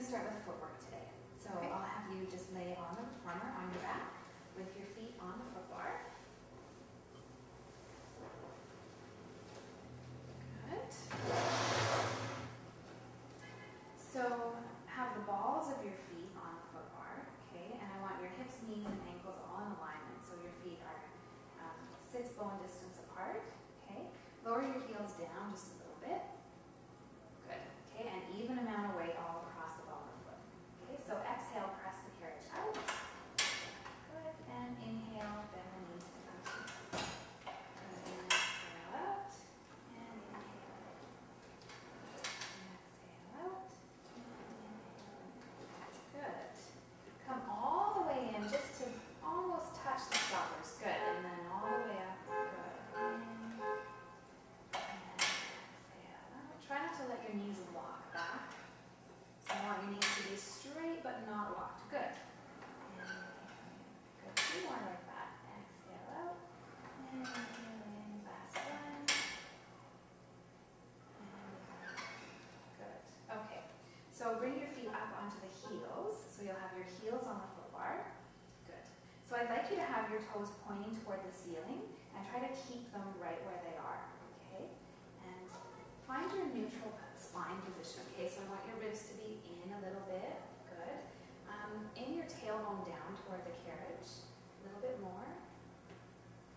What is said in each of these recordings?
start with footwork today. So okay. I'll have you just lay on the reformer on your back with your feet on the foot bar. Good. So have the balls of your feet on the foot bar, okay? And I want your hips, knees, and ankles all in alignment, so your feet are sits bone distance apart, okay? Lower your heels down just a little bit. Good, okay? An even amount of weight all across the ball of the foot. Okay, so exhale, press the carriage out. Good, and inhale, bend the knees to come to. Good, and exhale out, and inhale. And exhale out, and inhale. Good. Come all the way in, just to almost touch the stoppers. Good, and then all the way up. Good. In, and exhale out. Try not to let your knees lock back. So I want your knees to be straight but not locked. Good. And good. 2 more like that. Exhale out. And inhale in. Last one. And good. Okay. So bring your feet up onto the heels. So you'll have your heels on the foot bar. Good. So I'd like you to have your toes pointing toward the ceiling and try to keep them right where they are. Okay? And find your neutral spine position, okay? So I want your ribs to be in a little bit. Good. In your tailbone down toward the carriage. A little bit more.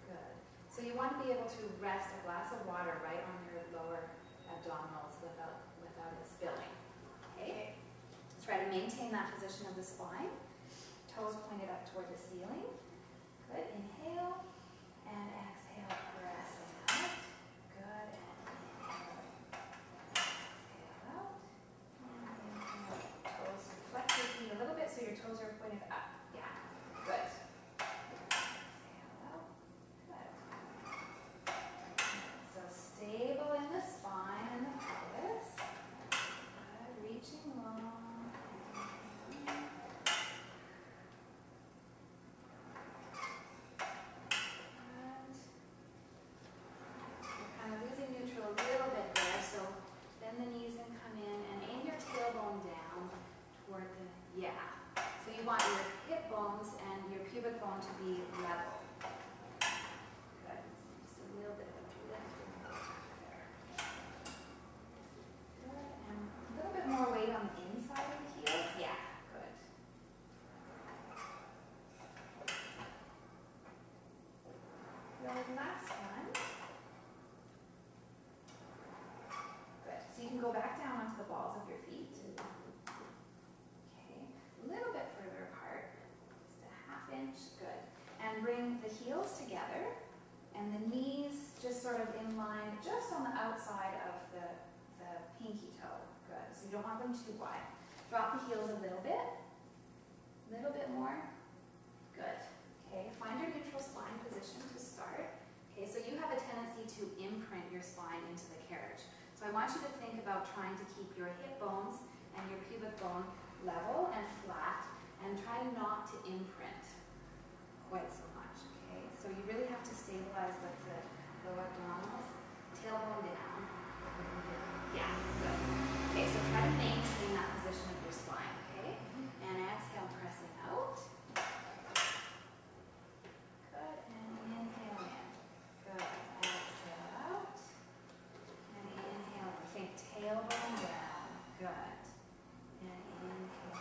Good. So you want to be able to rest a glass of water right on your lower abdominals without it spilling. Okay? Try to maintain that position of the spine. Toes pointed up toward the ceiling. Good. Inhale. And exhale, pressing out. Good. And inhale. Exhale out. And inhale. Toes. Flex your feet a little bit so your toes are pointed up. Yeah. Good. Exhale out. Good. So stable in the spine and the pelvis. Good. Reaching long. A little bit there, so bend the knees and come in and aim your tailbone down toward the, yeah. So you want your hip bones and your pubic bone to be level. Good. Just a little bit of a lift there. Good. And a little bit more weight on the inside of the heels. Yeah. Good. Good. Last one. So you can go back down onto the balls of your feet. Okay, a little bit further apart, just a ½ inch, good. And bring the heels together and the knees just sort of in line, just on the outside of the pinky toe. Good, so you don't want them too wide. Drop the heels a little bit more. Good, okay. Find your neutral spine position to start. Okay, so you have a tendency to imprint your spine into the carriage. So I want you to think about trying to keep your hip bones and your pubic bone level and flat and try not to imprint quite so much, okay? So you really have to stabilize with the lower abdominals, tailbone down. Yeah, good. Okay, so try to maintain that position of your spine, okay? And exhale, pressing out. Good, and inhale in. Good, exhale out. And inhale, think tailbone down. Good. And inhale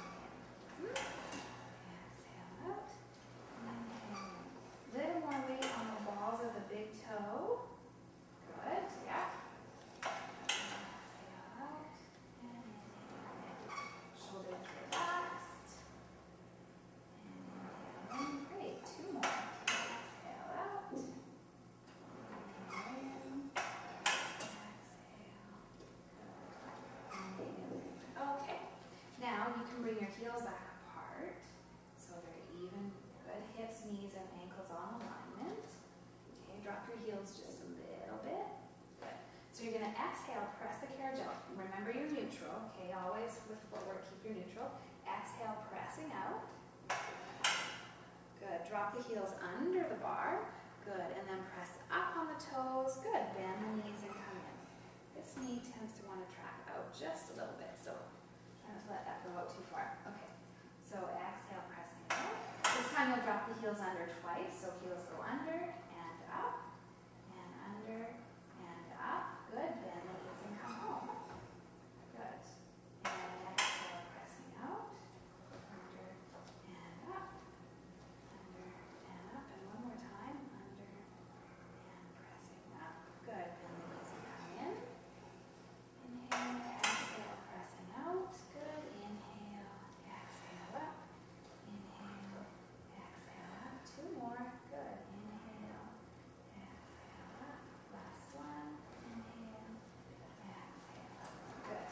in. Exhale out. Inhale in. Little more weight on the balls of the big toe. Good. Yeah. Exhale out. And inhale in. Shoulders relaxed. And inhale in. Great. 2 more. Exhale out. Inhale in. Okay, now you can bring your heels back apart so they're even. Good. Hips, knees, and ankles on alignment. Okay, drop your heels just a little bit. Good. So you're going to exhale, press the carriage out. Remember you're neutral. Okay, always with footwork, keep your neutral. Exhale, pressing out. Good. Drop the heels under the bar. Good. And then press up on the toes. Good. Bend the knees and come in. This knee tends to want to track out just a little bit, so try not to let that go out too heels under twice, so heels go under and up, and under and up. Good, bend the knees and come home. Good. And exhale, pressing out, under and up, and one more time, under and pressing up. Good, bend the knees and come in. Inhale, exhale, pressing out. Good, inhale, exhale up. Inhale, exhale up. Two more. Good. Inhale, exhale up. Last one. Inhale, exhale up. Good.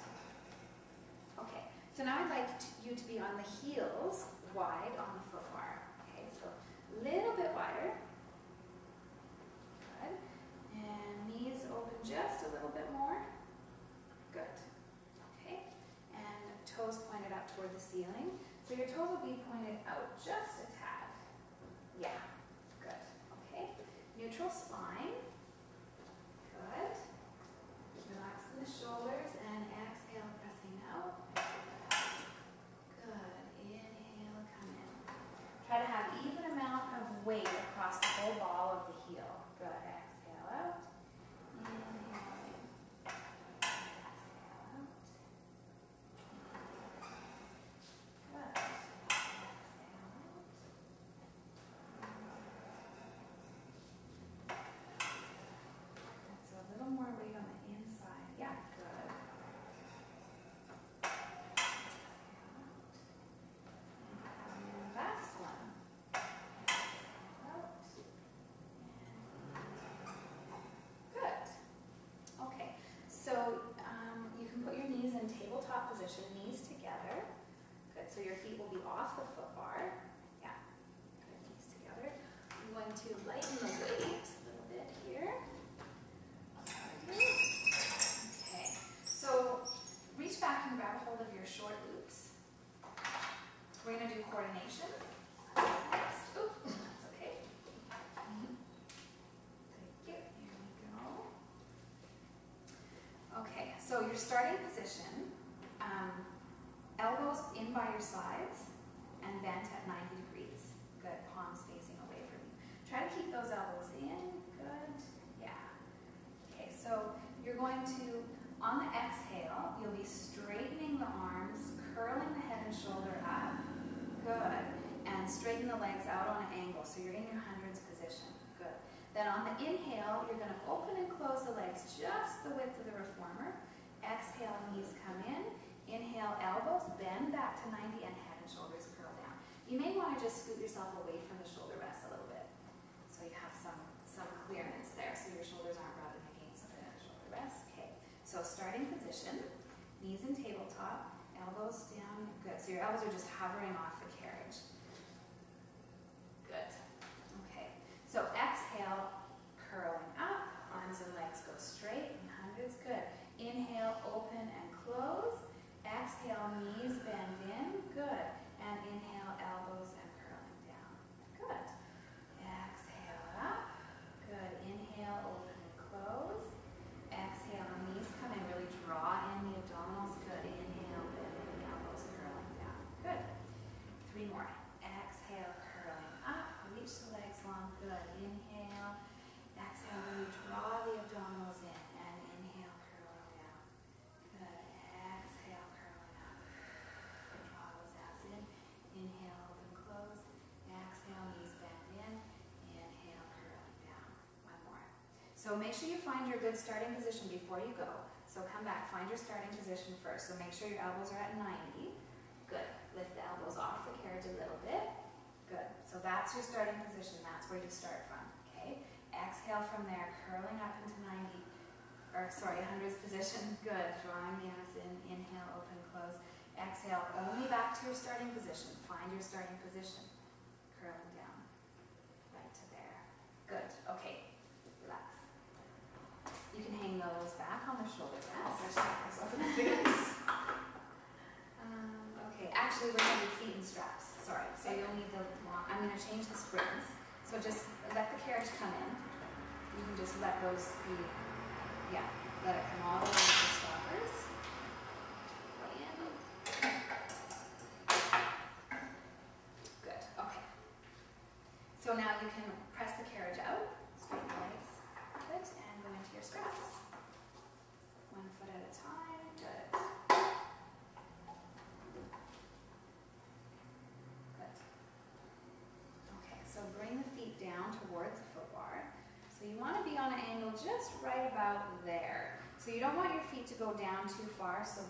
Okay. So now I'd like you to be on the heels wide on the foot bar. Okay. So a little bit wider. Good. And knees open just a little bit more. Good. Okay. And toes pointed up toward the ceiling. So your toes will be pointed out just a tad. Yeah. Good. Okay. Neutral spine. Good. Relax in the shoulders and exhale, pressing out. Good. Inhale, come in. Try to have even amount of weight across the whole ball of the heel. Good. Exhale out. Inhale in. Exhale out. Good. Exhale out. That's a little more weight on the inside. Yeah, good. And last one. Exhale out. Good. Okay, so you can put your knees in tabletop position, knees together. Good, so your feet will be off the foot bar. Yeah, good, knees together. I'm going to lighten the weight a little bit here. Okay, so reach back and grab a hold of your short loops. We're going to do coordination. Next. Oh, that's okay. Thank you. Here we go. Okay, so your starting position, elbows in by your sides and bent at 90 degrees. Good, palms facing away from you. Try to keep those elbows in. Good, yeah. Okay, so you're going to, on the exhale, you'll be straightening the arms, curling the head and shoulder up. Good, and straighten the legs out on an angle, so you're in your hundreds position. Good. Then on the inhale, you're going to open and close the legs just the width of the reformer. Exhale, knees come in. Inhale, elbows bend back to 90 and head and shoulders curl down. You may want to just scoot yourself away from the shoulder rest a little bit so you have some clearance there so your shoulders aren't rubbing against the shoulder rest. Okay, so starting position, knees in tabletop, elbows down. Good, so your elbows are just hovering off the carriage. Good. Okay, so exhale, curling up, arms and legs go straight in hundreds. Good. Inhale, open and close. Exhale, knees bend in. Good. And inhale, elbows and curling down. Good. Exhale up. Good. Inhale, open and close. Exhale, knees come in. Really draw in the abdominals. Good. Inhale, bend, elbows curling down. Good. Three more. Exhale, curling up. Reach the legs long. Good. Inhale. Exhale, really draw the abdominals in. And inhale, curling down. Good. Exhale, curling up. Draw those abs in. Inhale, open, close. Exhale, knees bend in. Inhale, curling down. One more. So make sure you find your good starting position before you go. So come back, find your starting position first. So make sure your elbows are at 90. Good. Lift the elbows off the carriage a little bit. Good. So that's your starting position. That's where you start from. Okay. Exhale from there, curling up into 100's position. Good. Drawing the arms in. Inhale, open, close. Exhale, only back to your starting position. Find your starting position. Curling down. Right to there. Good. Okay. Relax. You can hang those back on the shoulder rest. Okay, actually we're going to do feet and straps. Sorry. So you'll need the long, I'm going to change the springs. So just let the carriage come in. You can just let those be, yeah, let it come all the way to the stoppers. Good, okay. to go down too far so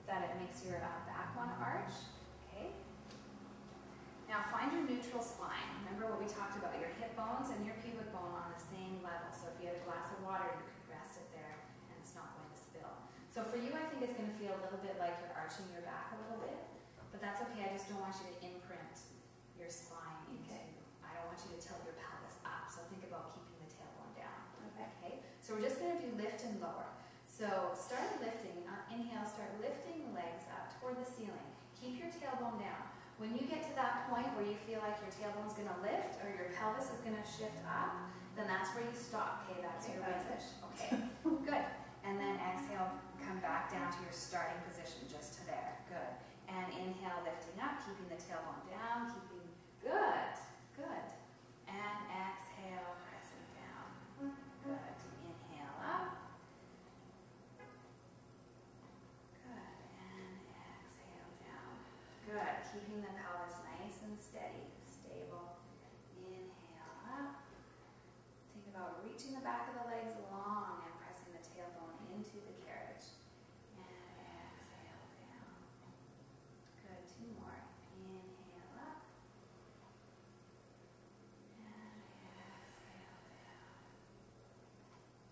that it makes your back one arch. Okay. Now find your neutral spine. Remember what we talked about, your hip bones and your pubic bone on the same level. So if you had a glass of water, you could rest it there and it's not going to spill. So for you, I think it's going to feel a little bit like you're arching your back a little bit, but that's okay. I just don't want you to imprint your spine into, I don't want you to tilt your pelvis up. So think about keeping the tailbone down. Okay. So we're just going to do lift and lower. So start lifting, inhale, start lifting the legs up toward the ceiling. Keep your tailbone down. When you get to that point where you feel like your tailbone's going to lift or your pelvis is going to shift up, then that's where you stop. Okay, that's your range. Okay, good. And then exhale, come back down to your starting position, just to there. Good. And inhale, lifting up, keeping the tailbone down, keeping, good, good. And exhale, pressing down. Good. Inhale up. Good. And exhale down. Good. Keeping the pelvis nice and steady, stable. Inhale up. Think about reaching the back of the legs long and pressing the tailbone into the carriage. And exhale down. Good. Two more. Inhale up. And exhale down.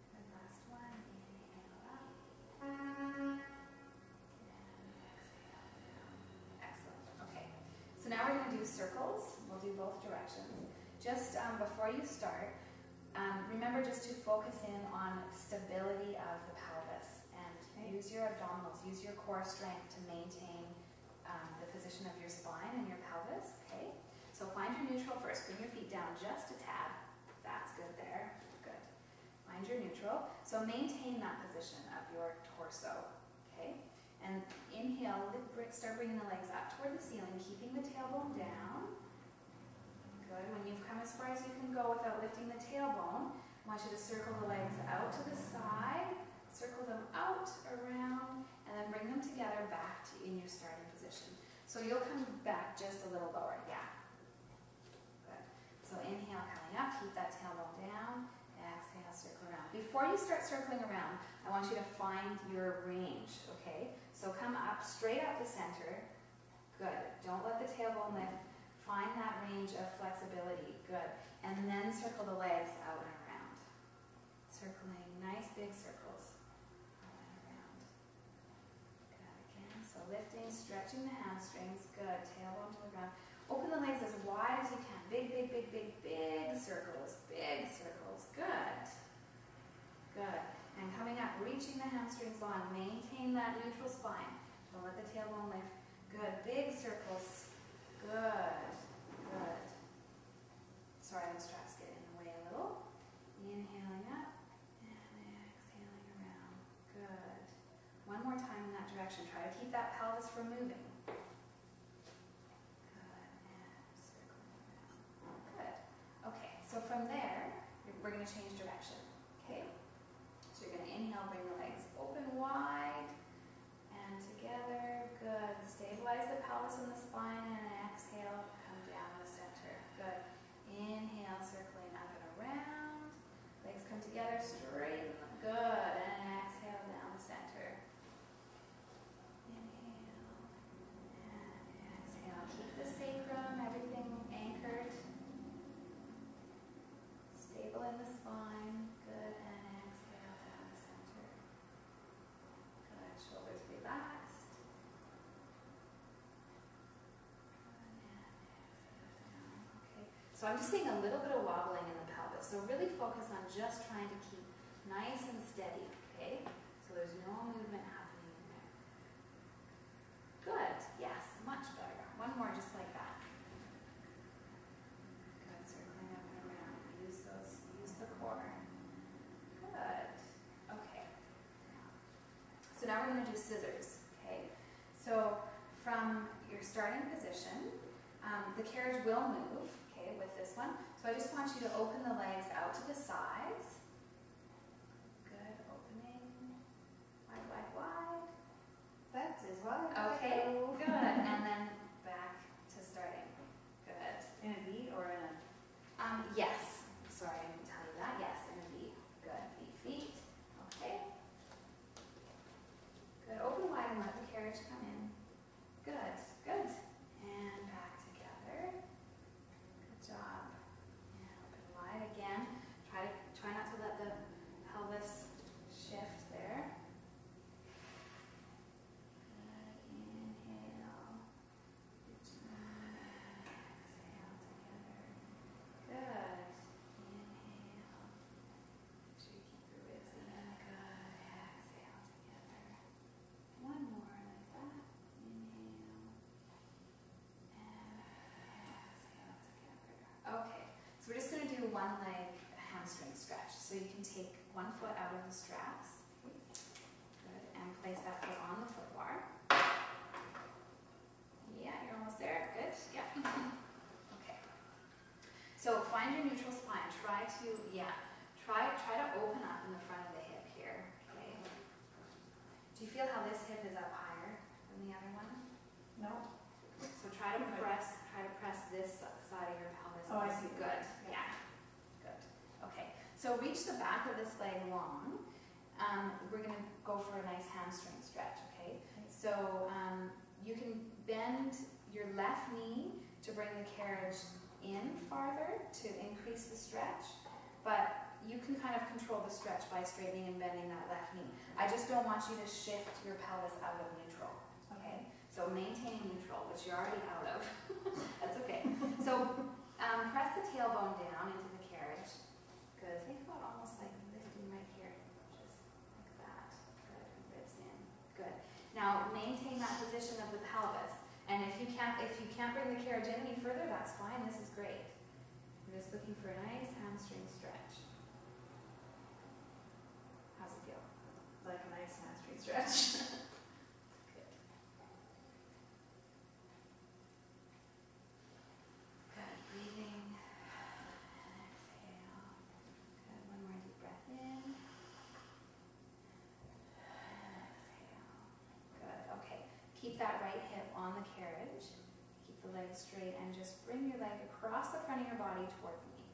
Good. Last one. Inhale up. And exhale down. Excellent. Okay. So now we're going to do circles. We'll do both directions. Just before you start, remember just to focus in on stability of the pelvis and use your abdominals, use your core strength to maintain the position of your spine and your pelvis. Okay. So find your neutral first. Bring your feet down just a tad. That's good there. Good. Find your neutral. So maintain that position of your torso. Okay. And inhale, start bringing the legs up toward the ceiling, keeping the tailbone down. Good. When you've come as far as you can go without lifting the tailbone, I want you to circle the legs out to the side, circle them out, around, and then bring them together back to in your starting position. So you'll come back just a little lower. Yeah. Good. So inhale, coming up, keep that tailbone down. Exhale, circle around. Before you start circling around, I want you to find your range, okay? So come up, straight up the center. Good. Don't let the tailbone lift. Find that range of flexibility. Good. And then circle the legs out and around. Circling nice big circles. Out and around. Good. Again. So lifting, stretching the hamstrings. Good. Tailbone to the ground. Open the legs as wide as you can. Big, big, big, big, big circles. Big circles. Good. Good. And coming up, reaching the hamstrings long. Maintain that neutral spine. Don't let the tailbone lift. Good. Big circles. Good. Good. Sorry, the straps get in the way a little. Inhaling up and exhaling around. Good. One more time in that direction. Try to keep that pelvis from moving. Good. And circling around. Good. Okay, so from there, we're going to change direction. Okay? So you're going to inhale, bring the legs open wide and together. Good. Stabilize the pelvis and the spine and exhale. Come down to the center. Good. Inhale, circling up and around. Legs come together, straighten them. Good. And exhale down the center. Inhale and exhale. Keep the sacrum, everything anchored. Stable in the spine. Good. And exhale down the center. Good. Shoulders relaxed. So I'm just seeing a little bit of wobbling in the pelvis. So really focus on just trying to keep nice and steady, okay? So there's no movement happening in there. Good. Yes, much better. One more just like that. Good. Circling up and around. Use the core. Good. Okay. So now we're going to do scissors, okay? So from your starting position, the carriage will move. With this one. So I just want you to open the legs out to the sides. Good. Opening. Wide, wide, wide. That's as wide. Okay. Good. And then back to starting. Good. In a V or in a... Yes. Sorry, I didn't tell you that. Yes, in a V. Good. V feet. Okay. one leg hamstring stretch. So you can take one foot out of the straps. Good. And place that foot on the foot bar. Yeah, you're almost there. Good. Yeah. Okay. So find your neutral spine. Try to open up in the front of the hip here. Okay. Do you feel how this hip is up higher than the other one? No. So try to press this side of your pelvis. Oh, I see. Good. Yeah. Good. Okay. So reach the back of this leg long. We're going to go for a nice hamstring stretch. Okay. So you can bend your left knee to bring the carriage in farther to increase the stretch, but you can kind of control the stretch by straightening and bending that left knee. I just don't want you to shift your pelvis out of neutral. Okay. So maintain neutral, which you're already out of. That's okay. So press the tailbone down into the carriage. Good. Think about almost like lifting right here, just like that. Good. Ribs in. Good. Now maintain that position of the pelvis. And if you can't bring the carriage in any further, that's fine. This is great. We're just looking for a nice hamstring stretch. How's it feel? Like a nice hamstring stretch. Good. Good. Breathing. And exhale. Good. One more deep breath in. And exhale. Good. Okay. Keep that right hip on the carriage. Keep the leg straight and just bring your leg across the front of your body toward the knee.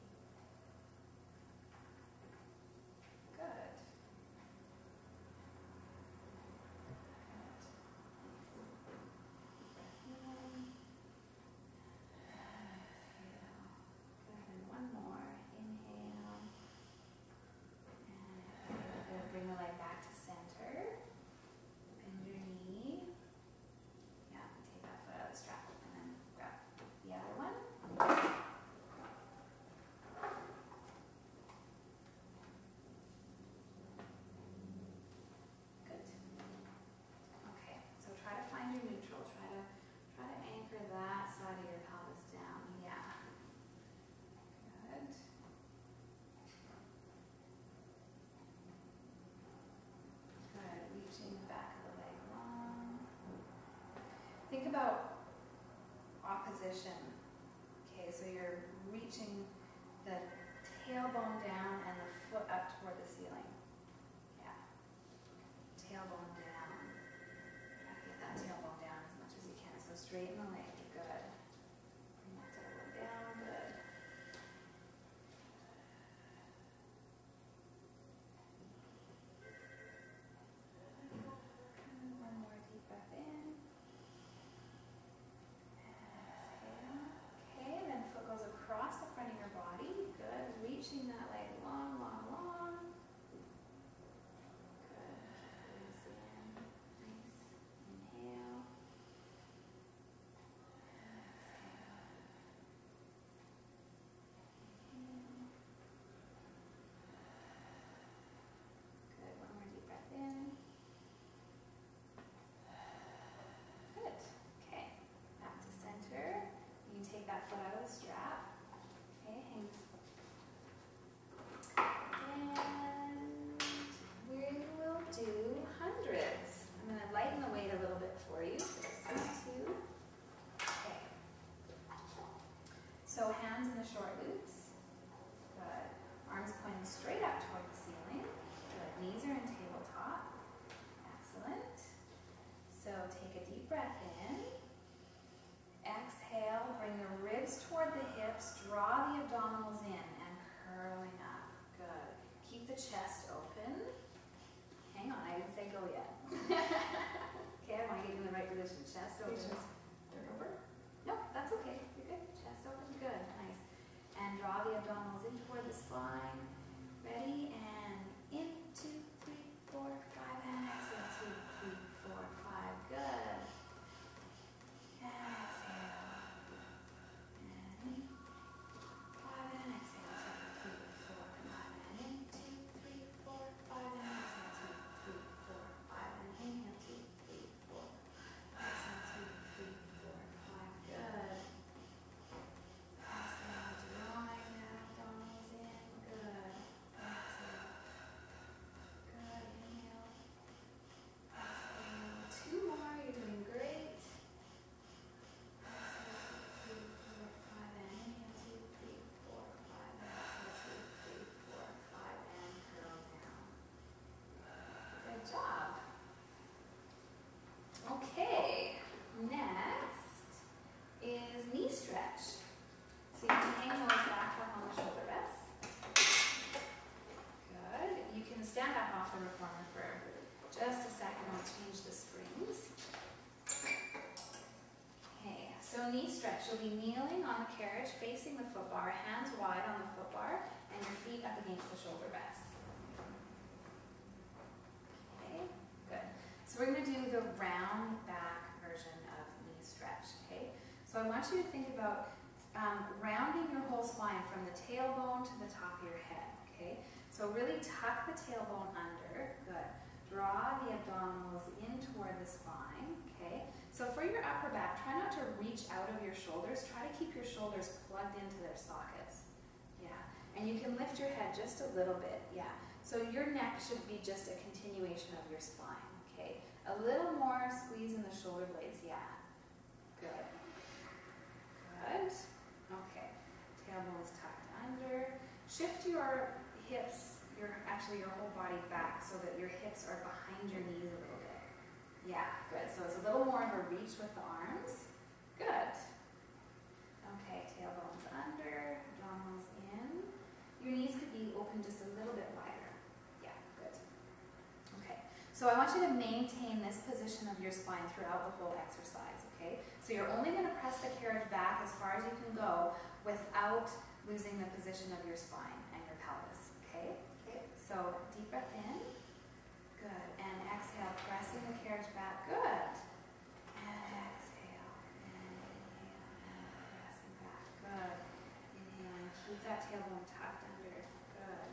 Good. One more. Inhale. And exhale. Good. Bring the leg back to center. Bend your knee. Yeah, take that foot out of the strap and then grab the other one. Good. Okay, so try to find your neutral. Try to anchor that side of your pelvis down. Yeah. Good. Good. Reaching the back of the leg long. Think about opposition. Okay, so you're reaching the tailbone down and the foot up toward the ceiling. Yeah. Tailbone down. Try to get that tailbone down as much as you can. So straighten the leg. Good. Bring that tailbone down. Good. One more deep breath in. Exhale. Okay, then foot goes across the front of your body. Good. Reaching that leg long, long, long. Good. Breathe in. Nice. Inhale. Exhale. Inhale. Good. One more deep breath in. Good. Okay. Back to center. You can take that foot out of the strap. Okay, hang. And we will do hundreds. I'm going to lighten the weight a little bit for you. Two. Okay. So hands in the short loops. Good. Arms pointing straight up toward the ceiling. Good. Knees are in tabletop. Excellent. So take a deep breath in. Exhale, bring the ribs toward the hips, draw the abdominals in and curling up. Good. Keep the chest open. Hang on, I didn't say go yet. Okay, I want to get you in the right position. Chest open. Turn over. Nope, that's okay. You're good. Chest open. Good. Nice. And draw the abdominals in toward the spine. Ready? And in. 2, 3, 4, 5. And exhale. 2, 3, 4, 5. Good. So knee stretch, you'll be kneeling on the carriage, facing the foot bar, hands wide on the foot bar, and your feet up against the shoulder rest. Okay, good. So we're going to do the round back version of knee stretch, okay? So I want you to think about rounding your whole spine from the tailbone to the top of your head, okay? So really tuck the tailbone under, good. Draw the abdominals in toward the spine, okay? So for your upper back, try not to reach out of your shoulders. Try to keep your shoulders plugged into their sockets. Yeah, and you can lift your head just a little bit, yeah. So your neck should be just a continuation of your spine, okay? A little more squeeze in the shoulder blades, yeah. Good. Good. Okay. Tailbone's tucked under. Shift your hips, actually your whole body back so that your hips are behind your knees a little bit. Yeah, good. So it's a little more of a reach with the arms. Good. Okay, tailbone's under, abdominals in. Your knees could be open just a little bit wider. Yeah, good. Okay, so I want you to maintain this position of your spine throughout the whole exercise, okay? So you're only going to press the carriage back as far as you can go without losing the position of your spine and your pelvis, okay? Okay. So deep breath in. Good. And exhale, pressing the carriage back. Good. And exhale. And inhale. And pressing back. Good. Inhale. And keep that tailbone tucked under. Good.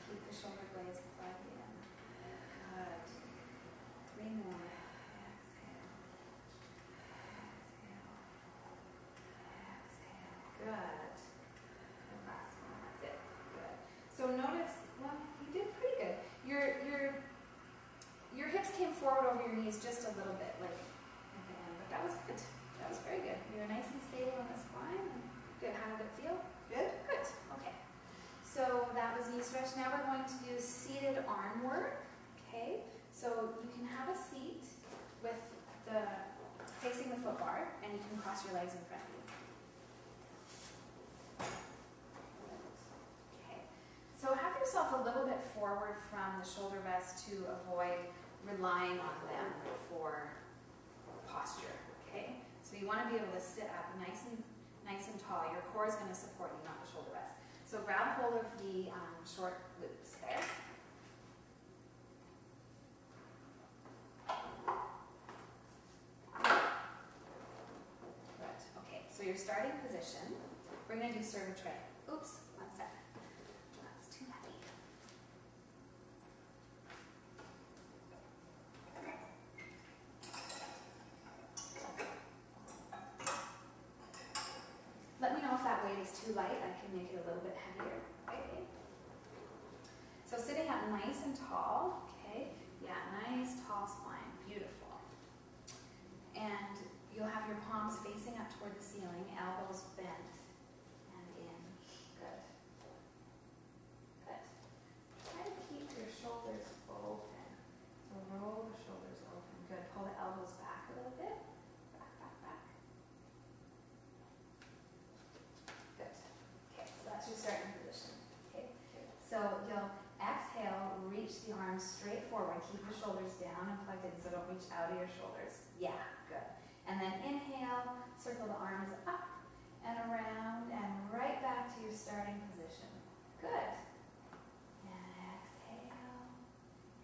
Keep the shoulder blades plugged in. Good. 3 more. Exhale. Exhale. Exhale. Good. And last one. That's it. Good. So notice, well, you did pretty good. Your hips came forward over your knees just a little bit, like at the end, but that was good. That was very good. You were nice and stable on the spine. Good. How did it feel? Good? Good. Okay. So that was knee stretch. Now we're going to do seated arm work. Okay. So you can have a seat with facing the foot bar, and you can cross your legs in front of you. Okay. So have yourself a little bit forward from the shoulder rest to avoid relying on them for posture, okay? So you want to be able to sit up nice and tall. Your core is going to support you, not the shoulder rest. So grab hold of the short loops there. Good. Okay, so your starting position, we're going to do serve a tray. Oops, 1 second. That's too heavy. Let me know if that weight is too light. I can make it a little bit heavier. Okay. So sitting up nice and tall. Okay. Yeah, nice tall spine. Beautiful. And you'll have your palms facing up toward the ceiling, elbows bent and in. Good. Good. Try to keep your shoulders open. So roll the shoulders open. Good. Pull the elbows back a little bit. Back, back, back. Good. Okay, so that's your starting position. Okay. So you'll exhale, reach the arms straight forward. Keep your shoulders down and plugged in, so don't reach out of your shoulders. Yeah, good. And then inhale, circle the arms up and around and right back to your starting position. Good. And exhale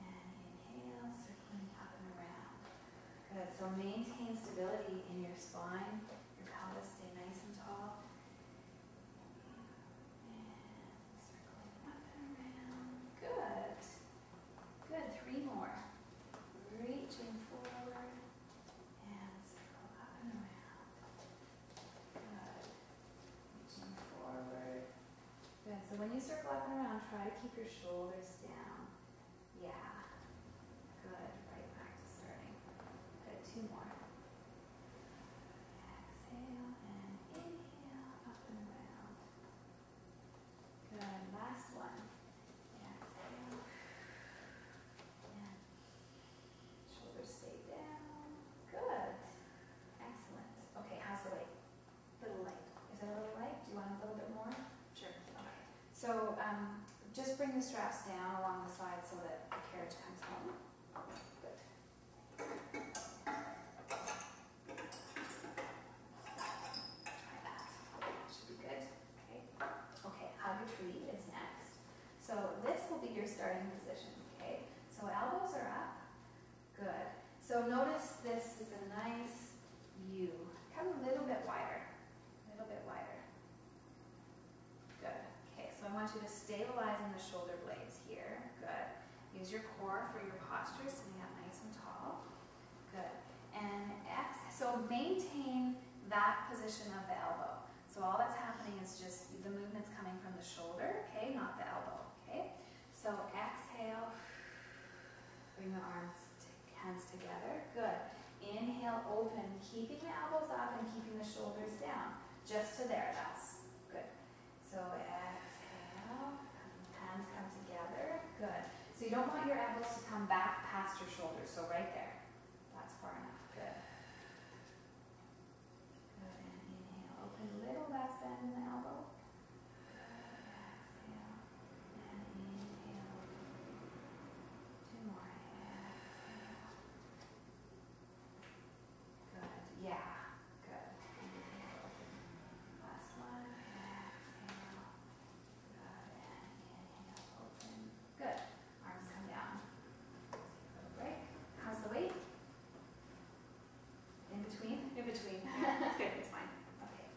and inhale, circling up and around. Good. So maintain stability in your spine. Your pelvis stay nice and tall. And circling up and around. Good. Good. 3 more. Reaching forward and circle up and around. Good. Reaching forward. Good. So when you circle up and around, try to keep your shoulders down. Yeah. Good. Right back to starting. Good. 2 more. Exhale and inhale, up and around. Good. Last one. Exhale. And shoulders stay down. Good. Excellent. Okay, how's the weight? Little light. Is it a little light? Do you want a little bit more? Sure. Okay. So just bring the straps down along the side so that the carriage comes home. Good. starting position, okay? So elbows are up. Good. So notice this is a nice U. Come a little bit wider. A little bit wider. Good. Okay, so I want you to stabilize in the shoulder blades here. Good. Use your core for your posture, sitting up nice and tall. Good. And so maintain that position of the elbow. So all that's happening is just the movement's coming from the shoulder, okay, not the elbow, okay? So exhale, bring the hands together, good. Inhale, open, keeping the elbows up and keeping the shoulders down. Just to there, that's good. So exhale, hands come together, good. So you don't want your elbows to come back past your shoulders, so right there. That's far enough, good. Good, and inhale, open a little, that's bend in the elbow. Exhale, and inhale. Two more, exhale. Good, yeah, good. Inhale, open. Last one, exhale. Good, and inhale, open. Good, arms come down. Break. How's the weight? In between? In between. Yeah, that's good. It's fine. Okay.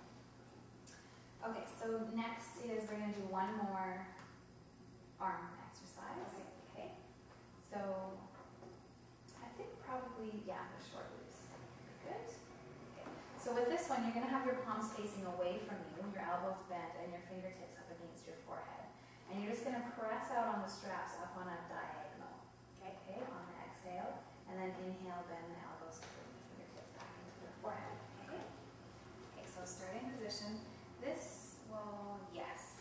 Okay, so next is we're going to do one more arm exercise. Okay. So I think probably, yeah, the short loose. Good. Okay. So with this one, you're going to have your palms facing away from you, your elbows bent, and your fingertips up against your forehead. And you're just going to press out on the straps up on a diagonal. Okay, on the exhale. And then inhale, bend the elbows to bring the fingertips back into the forehead. Okay? Okay, so starting position. This will, yes.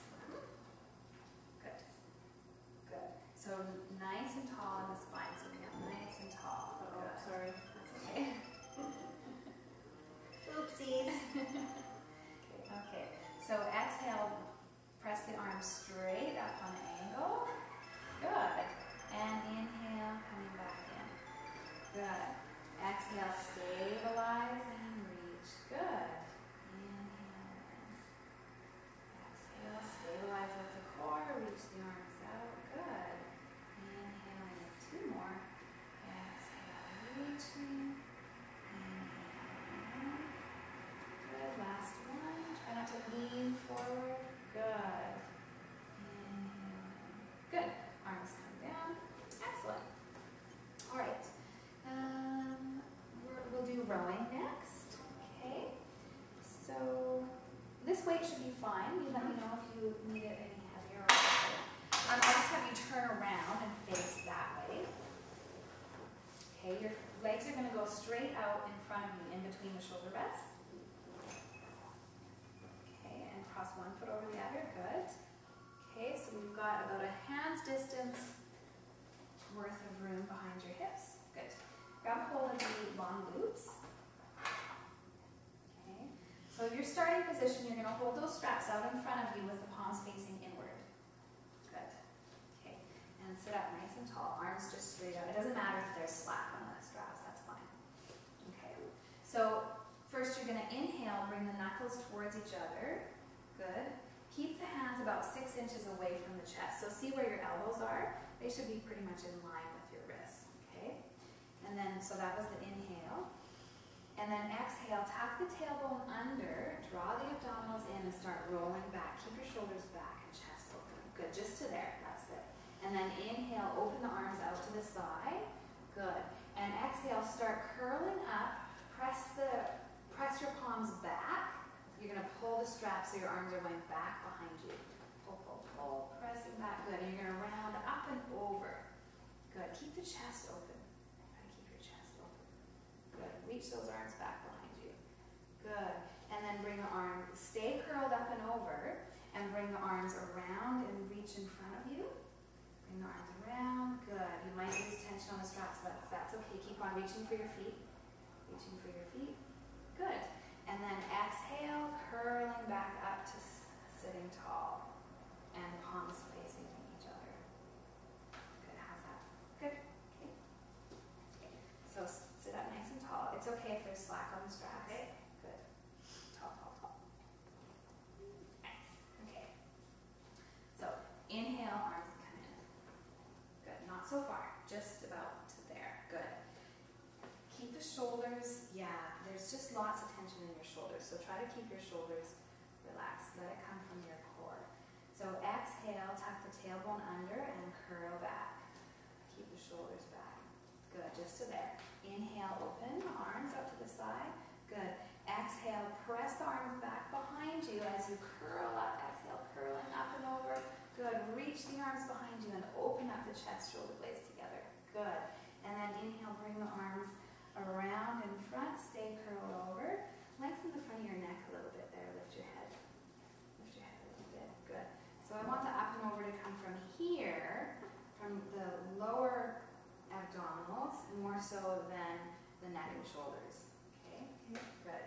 Good. Good. So nice and tall in the spine. So we got nice and tall. Oh, Good. sorry. That's okay. Oopsies. Okay, so exhale, press the arms straight up on an angle. Good. And inhale, coming back in. Good. Exhale, stabilize and reach. Good. Inhale in. Exhale, stabilize with the core, reach the arms out. Good. Inhale in, two more. Exhale, reaching. Inhale in. Good, last one. Try not to lean forward. Good. Inhale in. Good. Arms come down. Excellent. All right. We'll do rowing next. Okay. So this weight should be fine. You let me know if you need it any heavier or lighter. I'll just have you turn around and face that way. Okay, your legs are going to go straight out in front of you, in between the shoulder rests. Okay, and cross one foot over the other. Good. Okay, so we've got about a hand's distance worth of room behind your hips. Good. Grab hold of the long loops. Okay. So your starting position, you're going to hold those straps out in front of you with the palms facing inward. Good. Okay. And sit up nice and tall. Arms just straight out. It doesn't matter if there's slack on the straps. That's fine. Okay. So first you're going to inhale, bring the knuckles towards each other. Good. Keep the hands about 6 inches away from the chest. So see where your elbows are. They should be pretty much in line with your wrists. Okay. And then, so that was the inhale. And then exhale, tuck the tailbone under, draw the abdominals in and start rolling back. Keep your shoulders back and chest open. Good, just to there, that's good. And then inhale, open the arms out to the side. Good. And exhale, start curling up. Press your palms back. You're going to pull the straps so your arms are going back behind you. Pull, pull, pull, pressing back. Good. And you're going to round up and over. Good. Keep the chest open. Keep your chest open. Good. Reach those arms back behind you. Good. And then bring the arms, stay curled up and over, and bring the arms around and reach in front of you. Bring the arms around. Good. You might lose tension on the straps, but that's okay. Keep on reaching for your feet. Reaching for your feet. Good. And then exhale, curling back up to sitting tall. And palms facing each other. Good. How's that? Good. Okay. Okay. So sit up nice and tall. It's okay if there's slack on the straps. Okay. Good. Tall, tall, tall. Nice. Okay. So inhale, arms come in. try to keep your shoulders relaxed. Let it come from your core. So exhale, tuck the tailbone under and curl back. Keep the shoulders back. Good, just to there. Inhale, open, arms up to the side. Good. Exhale, press the arms back behind you as you curl up. Exhale, curling up and over. Good. Reach the arms behind you and open up the chest, shoulder blades together. Good. And then inhale, bring the arms around in front. Stay curled over. Lengthen the front of your neck a little bit there. Lift your head. Lift your head a little bit. Good. So I want the up and over to come from here, from the lower abdominals, more so than the neck and shoulders. Okay? Good.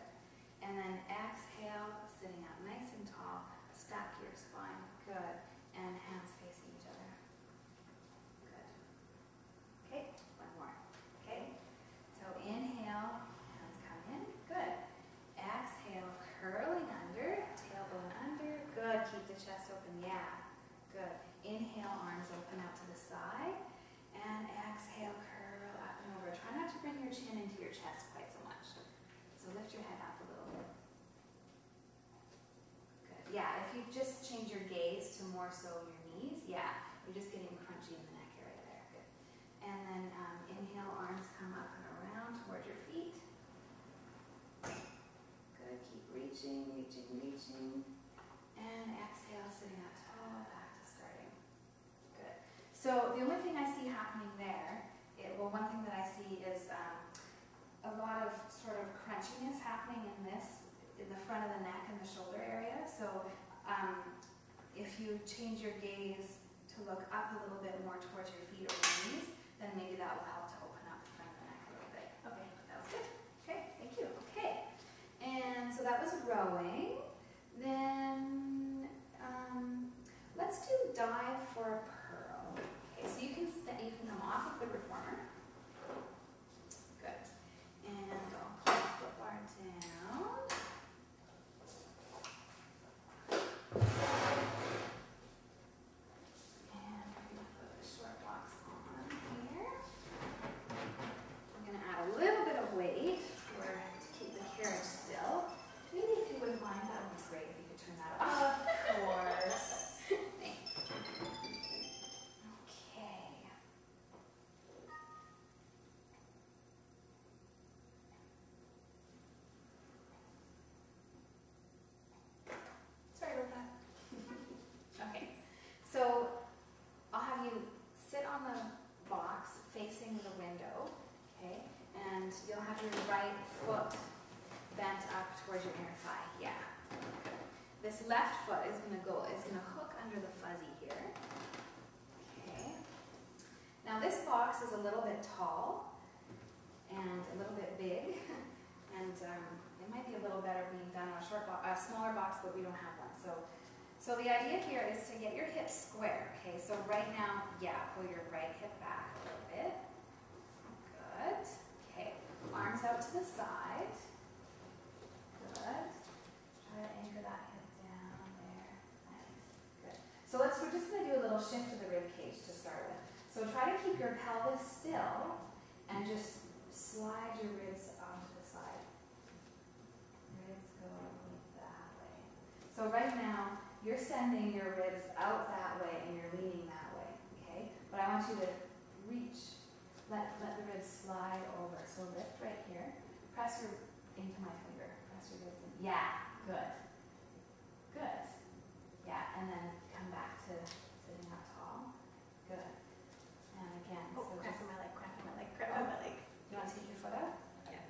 And then exhale, sitting up nice and tall. Stack your spine. Good. And hands facing each other. Good. Okay, one more. Okay. So inhale, hands come in. Good. Exhale, curling under, tailbone under. Good. Keep the chest open. Yeah. Good. Inhale, arms open out to the side. And exhale, curl up and over. Try not to bring your chin into your chest quite so much. So lift your head up a little bit. Good. Yeah, if you just change your gaze to more so your knees, yeah, you're just getting crunchy in the neck area there. Good. And then inhale, arms come up and around towards your feet. Good. Keep reaching, reaching, reaching. And exhale, sitting up tall, back to starting. Good. So the only thing I see happening there, one thing that I see is a lot of sort of crunchiness happening in the front of the neck and the shoulder area. So if you change your gaze to look up a little bit more towards your feet or your knees, then maybe that will help to open up the front of the neck a little bit. Okay, that was good. Okay, thank you. Okay, and so that was rowing. Then let's do dive for a pearl. Okay, so you can come off of the reformer. Good. And I'll put the foot bar down. And we're going to put the short blocks on here. I'm going to add a little bit of weight to keep the carriage still. Maybe if you wouldn't mind, that would be great if you could turn that off. Of course. Thanks. Okay. Sorry about that. Okay. So I'll have you sit on the box facing the window, okay? And you'll have your right foot bent up towards your inner thigh. Yeah. This left foot is going to hook under the fuzzy here. Okay. Now this box is a little bit tall and a little bit big, and it might be a little better being done on a smaller box, but we don't have one. So the idea here is to get your hips square. Okay. So right now, yeah, pull your right hip back a little bit. Good. Okay. Arms out to the side. Good. Try to anchor that hip down there. Nice. Good. So we're just going to do a little shift to the rib cage to start with. So try to keep your pelvis still and just slide your ribs onto the side. Ribs go that way. So right now, you're sending your ribs out that way and you're leaning that way. Okay? But I want you to reach. Let the ribs slide over. So lift right here. Press into my finger. Press your ribs in. Yeah. Good. Good. Yeah, and then come back to sitting up tall. Good. And again, Oh, so crack just, my leg, crack my leg, crack my leg. you want to take your foot out? Yeah.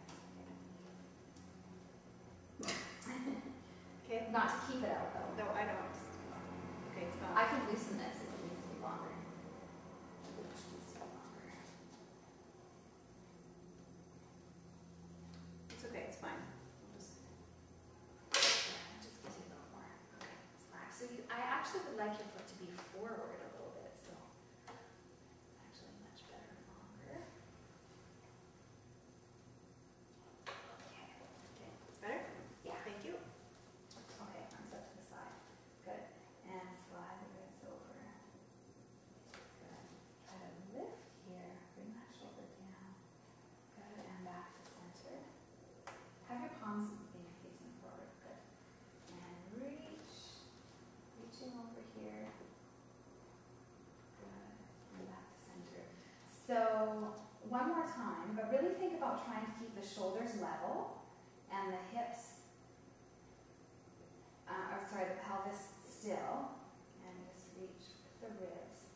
Okay. Not to keep it out though. No, I don't. Okay, it's gone. I can loosen this if it needs to be longer. This needs to be longer. It's okay, it's fine. Just gives you a little more. Okay, slack. So I actually would like your foot to be forward a little bit, so it's actually much better longer. Okay. Okay. It's better? Yeah. Thank you. Okay, arms up to the side. Good. And slide the ribs over. Good. Try to lift here. Bring that shoulder down. Good. And back to center. Have your palms maybe facing forward. Good. trying to keep the shoulders level and the hips, the pelvis still. And just reach with the ribs.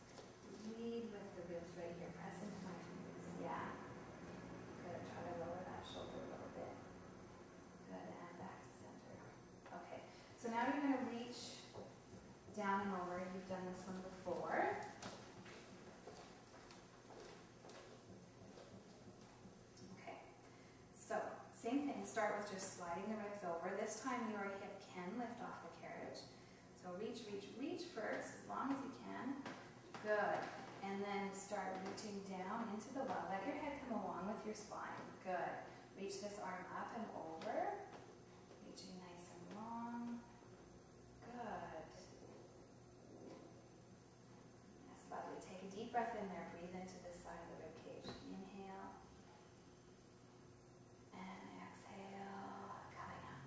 Lead with the ribs right here. Press into my fingers. Yeah. Good. Try to lower that shoulder a little bit. Good. And back to center. Okay. So now you're going to reach down and over. You've done this one before. Okay. So, same thing. Start with just sliding the ribs over. This time your hip can lift off the carriage. So reach, reach, reach first, as long as you can. Good. And then start reaching down into the well. Let your head come along with your spine. Good. Reach this arm up and over. Reaching nice and long. Good. That's lovely. Take a deep breath in there. Breathe into this side of the rib cage. Inhale. And exhale. Coming up.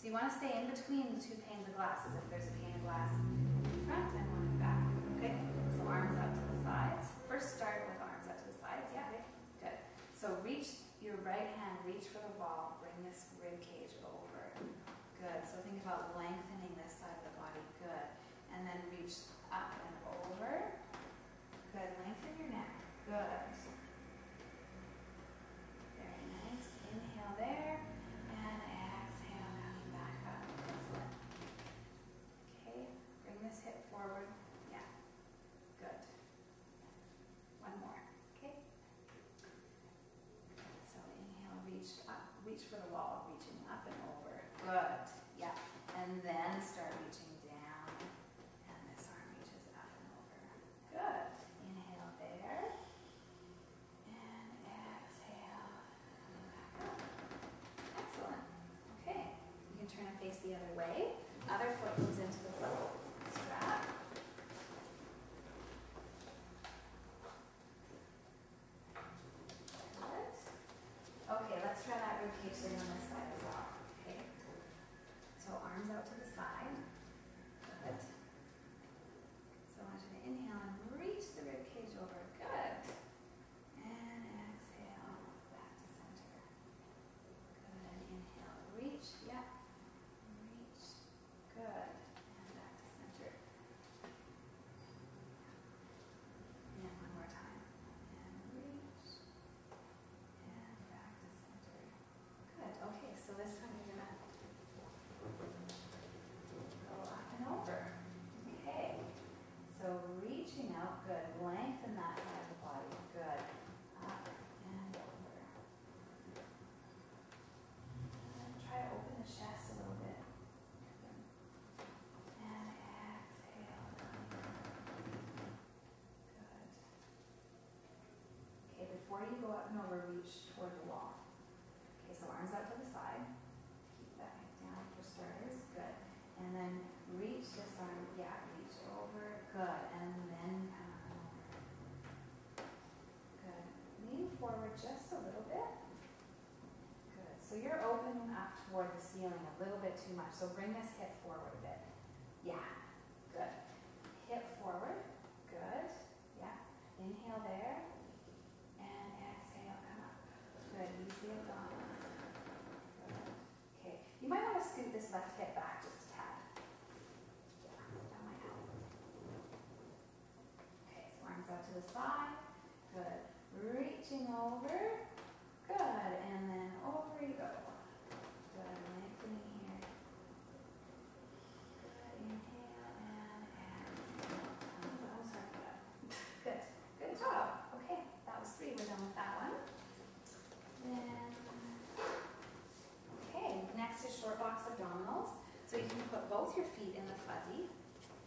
So you want to stay in between the two panes of glasses. If there's a pane of glass in front and one in back. Okay? So arms out to the sides. First start with arms out to the sides. Yeah? Good. So reach your right hand, reach for the wall. Bring this rib cage over. Good. So think about lengthening this side of the body. Good. And then reach up and over. Good. Lengthen your neck. Good. Very nice. Inhale there. And exhale, coming back up. Excellent. Okay. Bring this hip forward. Yeah. Good. One more. Okay. So inhale, reach up. Reach for the wall. Reaching up and over. Good. Yeah. And then start reaching down. And this arm reaches up and over. Good. Inhale there. And exhale. Coming back up. Excellent. Okay. You can turn and face the other way. Other foot goes into the foot strap. Good. Okay, let's try that rib cage thing on this side as well. Okay. So arms out to the side. Good. So I want you to inhale and reach the rib cage over. Good. And exhale, back to center. Good. And inhale, reach. Yep. Reach. Good. And back to center. And one more time. And reach. And back to center. Good. Okay, so this time you're going to go up and over. Okay. So reaching out, good. Lengthen that side of the body. Good. Up and over. And try to open the chest a little bit. And exhale. Good. Okay, before you go up and over, reach toward the wall. Okay, so arms out to the side. Keep that hip down for starters. Good. And then reach this arm. Yeah, reach over. Good. And then come on over. Good. Lean forward just a little bit. Good. So you're opening up toward the ceiling a little bit too much. So bring this hip forward a bit. Yeah. Good. Hip forward. Good. Yeah. Inhale there. And exhale, come up. Good. Use the abdominals. Good. Okay. You might want to scoot this left hip back just a tad. Yeah, that might help. Okay, so arms out to the side. Good. Reaching over. Good. And then over you go. Good. Lengthening here. Good. Inhale and exhale. Oh, sorry for that. Good. Good job. Okay, that was 3. We're done with that one. Then, okay, next is short box abdominals. So you can put both your feet in the fuzzy.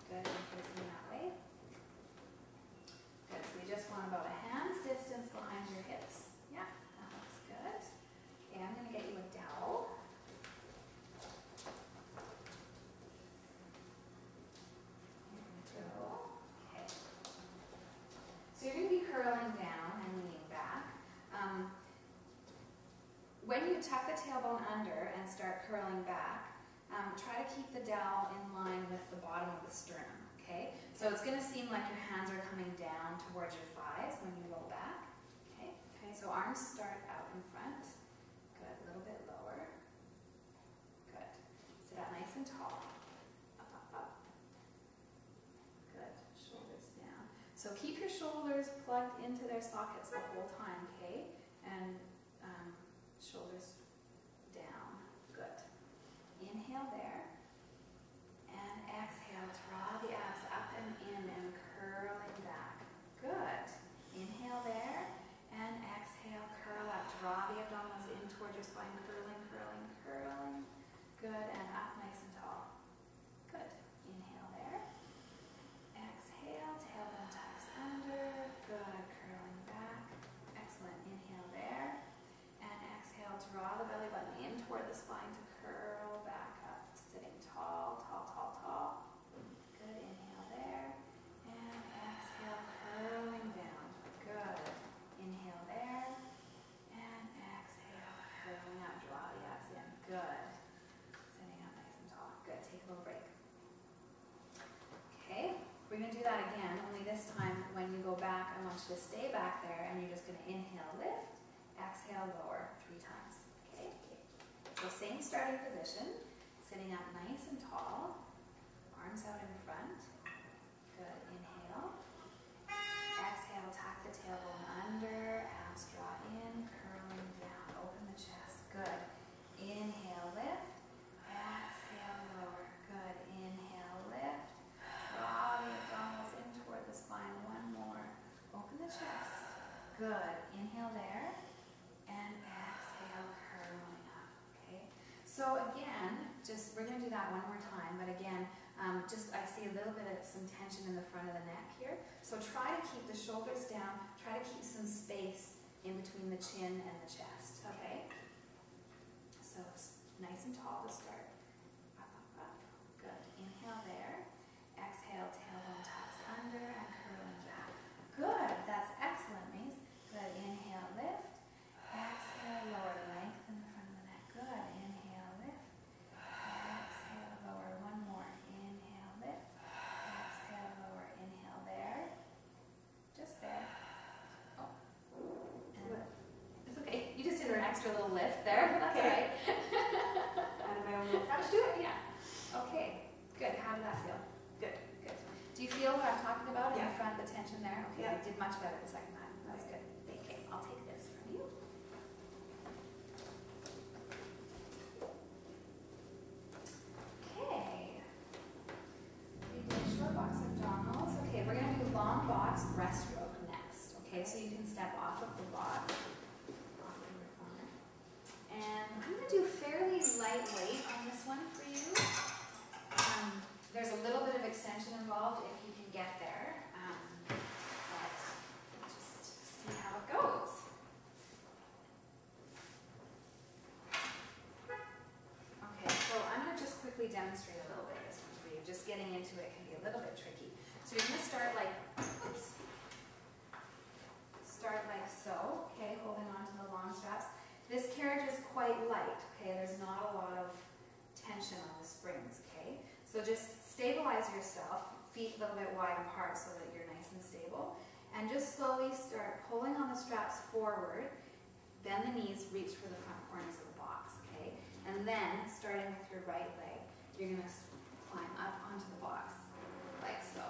Good, and facing that way. Good, so we just want about a hand's distance behind your hips. Yeah, that looks good. Okay, I'm going to get you a dowel. Here we go. Okay. So you're going to be curling down and leaning back. When you tuck the tailbone under and start curling back, try to keep the dowel in line with the bottom of the sternum, okay? So it's going to seem like your hands are coming down towards your thighs when you roll back, okay? Okay. So arms start out in front. Good, a little bit lower. Good. Sit up nice and tall. Up, up, up. Good. Shoulders down. So keep your shoulders plugged into their sockets the whole time, okay? And shoulders down. Good. Inhale there. And exhale, draw the abs up and in and curling back. Good. Inhale there. And exhale, curl up. Draw the abdominals in towards your spine. Curling, curling, curling. Good. And up nice and tall. Good. Inhale there. Exhale, tailbone tucks under. Good. Curling back. Excellent. Inhale there. And exhale, draw the belly button in toward the spine to curl back up. Sitting tall, tall, tall, tall. Good. Inhale there. And exhale, curling down. Good. Inhale there. And exhale, curling up. Draw the abs in. Good. Sitting up nice and tall. Good. Take a little break. Okay. We're going to do that again, only this time when you go back, I want you to stay back there and you're just going to inhale, lift, exhale, lower 3 times. Okay? So same starting position, sitting up nice and tall, arms out in front. Good. Inhale. Exhale, tuck the tailbone under, abs draw in, curling down, open the chest. Good. Inhale, lift, exhale, lower. Good. Inhale, lift. Draw the abdominals in toward the spine. One more. Open the chest. Good. Inhale there. And exhale, curling up. Okay. So again, we're going to do that one more time. But again, I see a little bit of some tension in the front of the neck here. So try to keep the shoulders down. Try to keep some space in between the chin and the chest. Okay. So nice and tall to start. Up, up, up. Good. Inhale there. Exhale, tailbone tucks under and curling back. Good. That's excellent, Mace. Good. Inhale, lift. Exhale, lower. Lengthen the front of the neck. Good. Inhale, lift. Exhale, lower. One more. Inhale, lift. Exhale, lower. Inhale there. Just there. Oh. And it's okay. You just did an extra little lift there. That's all right. Out of my own little Let's do it. Yeah. Okay. Good. How did that feel? Good. Good. Do you feel what I'm talking about in Yeah. the front, the tension there? Okay, Yeah. you did much better the second time. That's good. Okay, I'll take this from you. Okay. We did short box abdominals. Okay, we're going to do long box breaststroke next. Okay, so you can step off of the box. Off of your corner. And I'm going to do fairly lightweight on this one for you. There's a little bit of extension involved if you can get there, but just see how it goes. Okay, so I'm going to just quickly demonstrate a little bit of this one for you. Just getting into it can be a little bit tricky. So you're going to start like, so, okay, holding on to the long straps. This carriage is quite light, okay, there's not a lot of tension on the springs, okay. So just stabilize yourself, feet a little bit wide apart so that you're nice and stable. And just slowly start pulling on the straps forward. Bend the knees, reach for the front corners of the box, okay? And then, starting with your right leg, you're going to climb up onto the box, like so,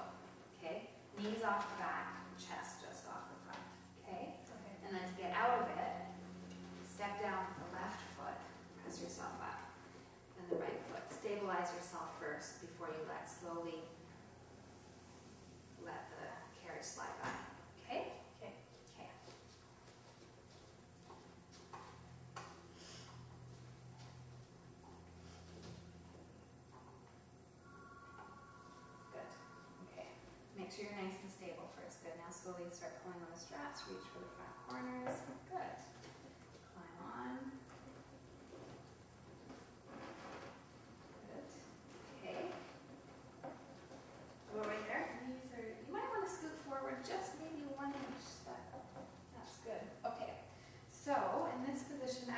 okay? Knees off the back, chest just off the front, okay? Okay. And then to get out of it, step down with the left foot, press yourself up. And the right foot. Stabilize yourself first before you slowly let the carriage slide by. Okay? Okay. Okay. Good. Okay. Make sure you're nice and stable first. Good. Now slowly start pulling on the straps. Reach for the front corners. Good. Climb on.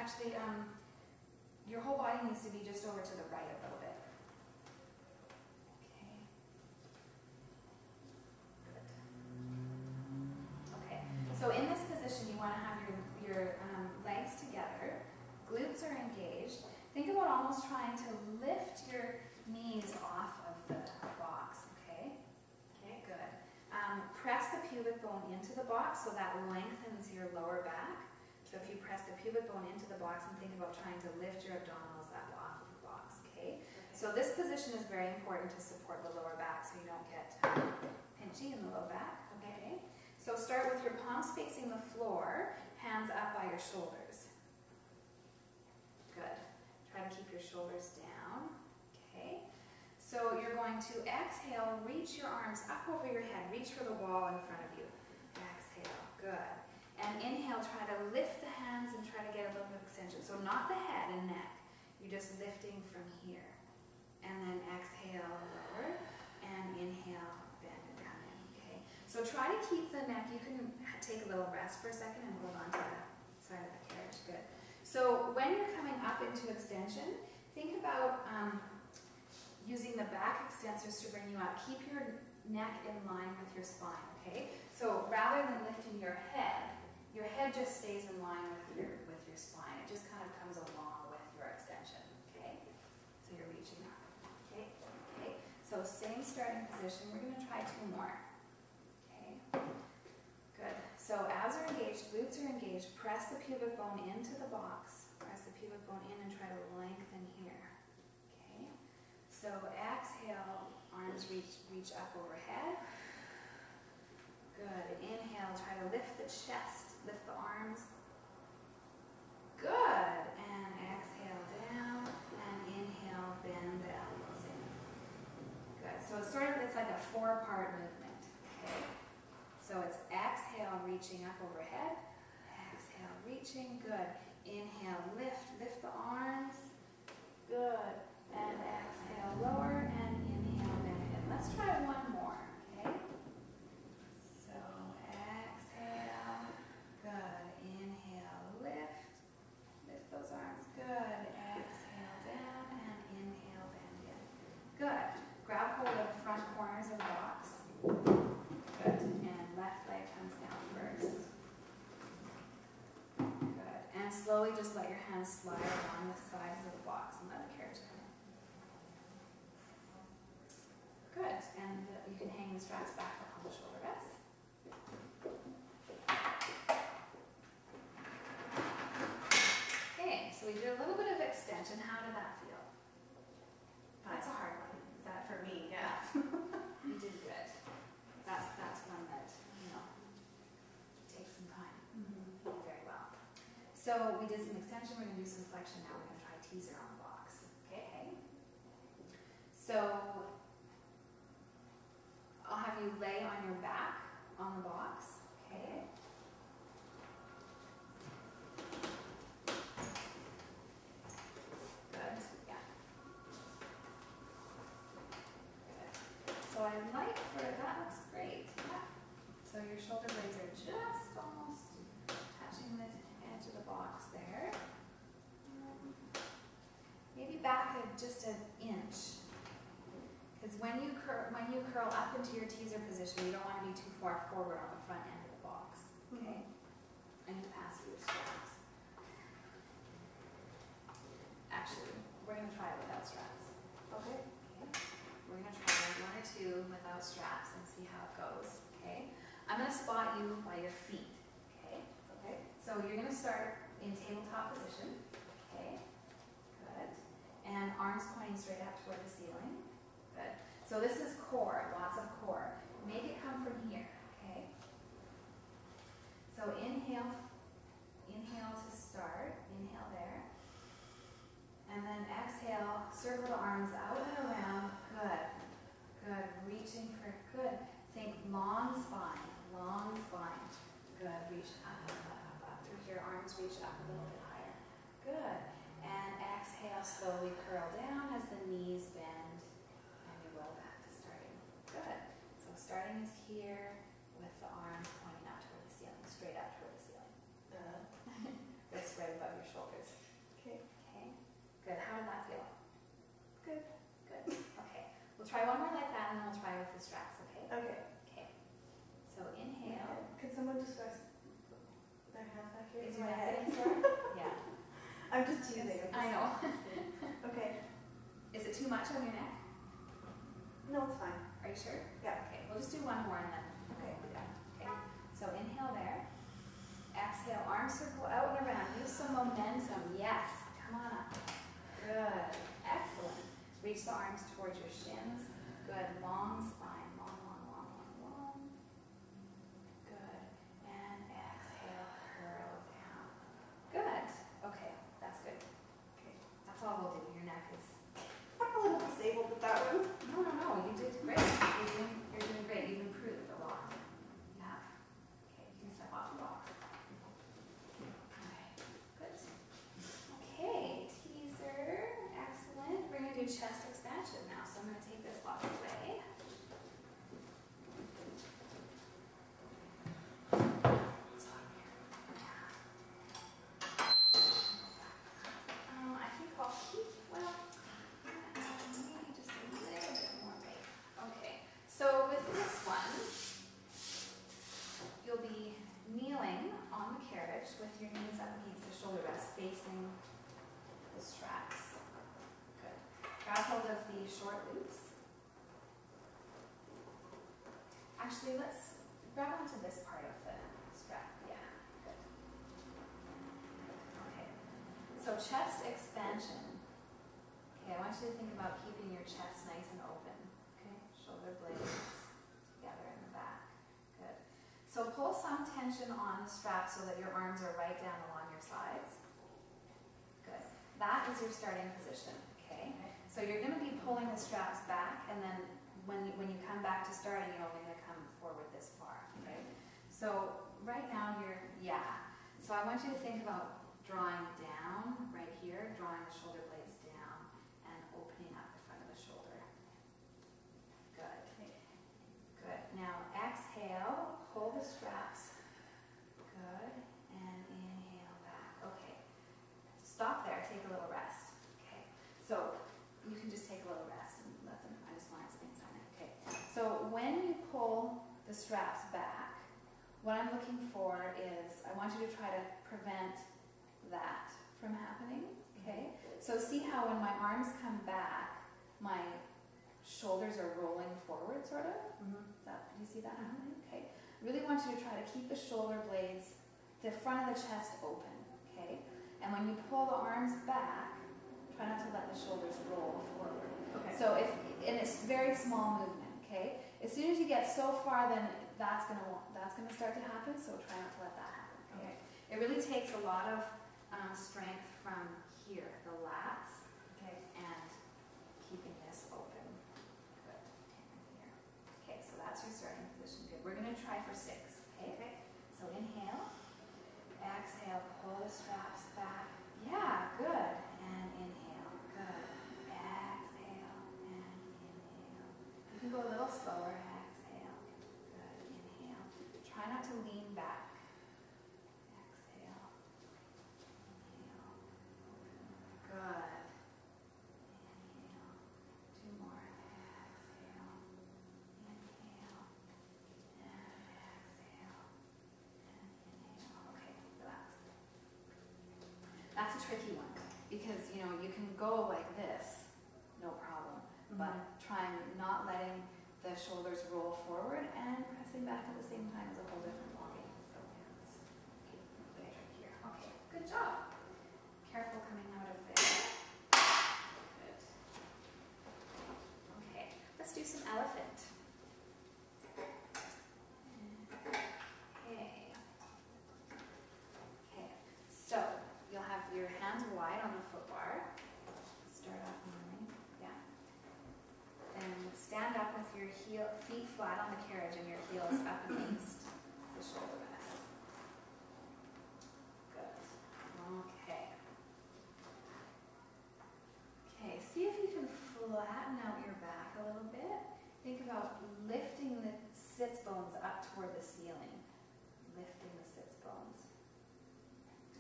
Actually, your whole body needs to be just over to the right a little bit. into the box, so that lengthens your lower back. So if you press the pubic bone into the box and think about trying to lift your abdominals up off of the box, okay? So this position is very important to support the lower back so you don't get pinchy in the low back, okay? So start with your palms facing the floor, hands up by your shoulders. Good. Try to keep your shoulders down, okay? So you're going to exhale, reach your arms up over your head, reach for the wall in front of you. Exhale, good. And inhale, try to lift the hands and try to get a little bit of extension. So not the head and neck, you're just lifting from here. And then exhale, lower, and inhale, bend it down in, okay? So try to keep the neck, you can take a little rest for a second and hold on to the side of the carriage, good. So when you're coming up into extension, think about using the back extensors to bring you up. Keep your neck in line with your spine, okay? So rather than lifting your head just stays in line with your spine. It just kind of comes along with your extension, okay? So you're reaching up, okay? Okay. So same starting position. We're going to try 2 more, okay? Good. So abs are engaged, glutes are engaged. Press the pubic bone into the box. Press the pubic bone in and try to lengthen here, okay? So exhale, arms reach up overhead. Good. Inhale, try to lift the chest, lift the arms. Good. And exhale down, and inhale, bend the elbows in. Good. So it's like a 4-part movement, okay? So it's exhale, reaching up overhead. Exhale, reaching. Good. Inhale, lift the arms. Good. And exhale, lower, and inhale, bend it in. Let's try 1 more, okay? So exhale, good. Inhale, lift those arms. Good. Exhale down, and inhale, bend in. Good. Grab hold of the front corners of the box. Good. And left leg comes down first. Good. And slowly just let your hands slide along the sides of the box and let the carriage come in. Good. And you can hang the straps back up on the shoulder rests. Okay, so we did a little bit of extension. How did that feel? That's a hard one. Is that for me? Yeah. You did good. That's one that, takes some time. You did very well. So we did some extension. We're going to do some flexion now. We're going to try teaser on the box. Okay. So I'll have you lay on your back on the box. Okay. Good. Yeah. Good. So I like that looks great. Yeah. So your shoulder blades are just almost touching the edge of the box there. Maybe back just an inch. Because when you curl up into your teaser position, you don't want to be too far forward on the front end of the box. Okay? And you pass through your straps. Actually, we're going to try it without straps. Okay? We're going to try 1 or 2 without straps and see how it goes. Okay? I'm going to spot you by your feet. Okay? Okay. So you're going to start in tabletop position. Okay? Good. And arms pointing straight up toward the ceiling. Good. So this is core, lots of core. Make it come from here, okay? So inhale to start. Inhale there. And then exhale, circle the arms out and around. Good. Good. Reaching for good. Think long spine. Long spine. Good. Reach up, up. Through your arms, reach up a little bit higher. Good. And exhale, slowly curl down as the knees bend. Good. So starting is here with the arms pointing out toward the ceiling, straight up toward the ceiling. Wrists right above your shoulders. Okay. Okay. Good. How did that feel? Good. Good. Okay. We'll try 1 more like that and then we'll try with the straps, okay? Okay. Okay. So inhale. Can someone just press their hands back here? Is your head sore? Yeah. I'm just teasing. I know. Okay. Is it too much on your neck? No, it's fine. Are you sure? Yeah. Okay, we'll just do 1 more and then. Okay. Yeah. Okay. So arms circle out and around. Use some momentum. Yes. Come on up. Good. Excellent. Reach the arms towards your shins. Good. Long spine. Long, long, long, long, long. Good. And exhale. Curl down. Good. Okay. That's good. Okay. That's all we'll do. Your neck is... I'm a little disabled with that one. No. You did great. You're doing great. You've improved a lot. Yeah. Okay. You can step off the box. Good. Okay. Teaser. Excellent. We're going to do chest expansion now. So I'm going to take this block away. I think I'll keep, well, maybe just a little bit more weight. Okay, so with this one, you'll be kneeling on the carriage with your knees up against the shoulder rest, facing the straps. Good. Grab hold of the short loops. Actually, let's grab onto this part of the strap. Yeah, good. Okay. So chest expansion. Okay, I want you to think about keeping your chest nice and open. Okay, shoulder blades together in the back. Good. So pull some tension on the strap so that your arms are right down along your sides. Good. That is your starting position. Okay. So you're going to be pulling the straps back, and then when you come back to starting, you're only going to come forward this far. Okay. So right now So I want you to think about drawing down right here, drawing the shoulder blades down and opening up the front of the shoulder. Good. Good. Now exhale, pull the straps. Good. And inhale back. Okay. Stop there, take a little rest. Okay. So you can just take a little rest and let them, I just want to explain something. Okay. So when you pull the straps back, what I'm looking for is, I want you to try to prevent that from happening, okay? So see how when my arms come back, my shoulders are rolling forward, sort of? Do you see that happening? Okay. I really want you to try to keep the shoulder blades, the front of the chest open, okay? And when you pull the arms back, try not to let the shoulders roll forward. Okay. So and it's very small movement, okay? As soon as you get so far, then that's gonna start to happen, so try not to let that happen, okay? It really takes a lot of strength from here, the lats, okay, and keeping this open. Good. And here. Okay, so that's your starting position. Good. We're gonna try for 6, okay? So inhale, exhale, pull the straps back. Yeah, good. And inhale. Good. Exhale and inhale. You can go a little slower. Exhale. Good. Inhale. Try not to lean back. Exhale. Inhale. Good. Inhale. 2 more. Exhale. Inhale. And exhale. And inhale. Okay, relax. That's a tricky one because, you can go like this, no problem, but trying not letting the shoulders roll forward and pressing back at the same time is a whole different ballgame. So very tricky here. Okay, good job. Careful coming out of there. Good. Okay, let's do some elephant. Okay, so you'll have your hands wide on the foot bar. Start off kneeling, yeah. And stand up with your feet flat on the carriage and your heels up against the shoulder rest. Good. Okay. Okay, see if you can flatten out your back a little bit. Think about lifting the sits bones up toward the ceiling. Lifting the sits bones.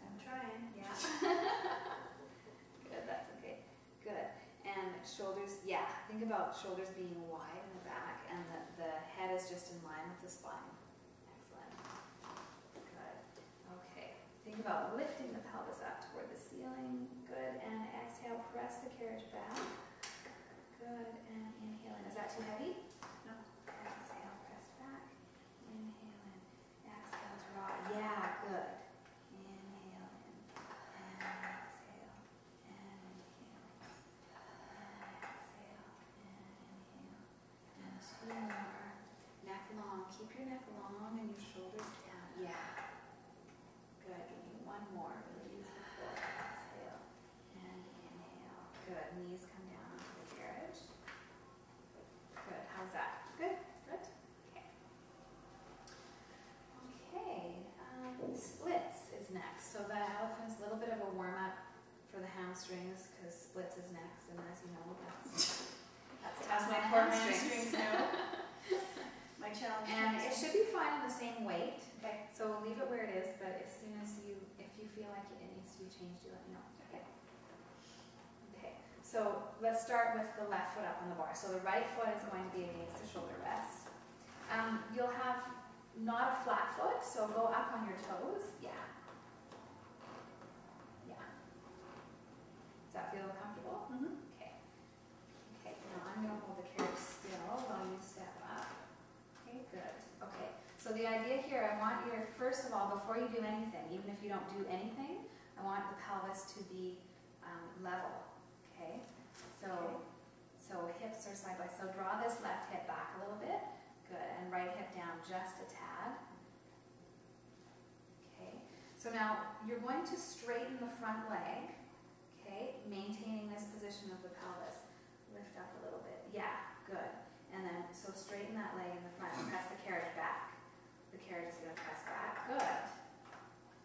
I'm trying. Yeah. Good, that's okay. Good. And shoulders, think about shoulders being wide in the back and the head is just in line with the spine. Excellent. Good. Okay. Think about lifting the pelvis up toward the ceiling. Good. And exhale, press the carriage back. Good. And inhale in. Is that too heavy? No. Exhale, press back. Inhale in. Exhale, draw. Yeah, good. In. splits is next, and as you know, that's How's my core hamstrings now? My challenge. And it should be fine on the same weight. Okay. So leave it where it is, but as soon as if you feel like it needs to be changed, you let me know. Okay. Okay. So let's start with the left foot up on the bar. So the right foot is going to be against the shoulder rest. You'll have not a flat foot, so go up on your toes. Yeah. Yeah. Does that feel comfortable? Mm-hmm. Okay. Okay. Now I'm going to hold the carriage still while you step up. Okay, good. Okay, so the idea here, I want you to, first of all, before you do anything, even if you don't do anything, I want the pelvis to be level, okay? So hips are side by side. So draw this left hip back a little bit. Good, and right hip down just a tad. Okay, so now you're going to straighten the front leg, okay? Maintaining this position of the pelvis. Lift up a little bit. Yeah, good. And then, so straighten that leg in the front and press the carriage back. The carriage is going to press back. Good.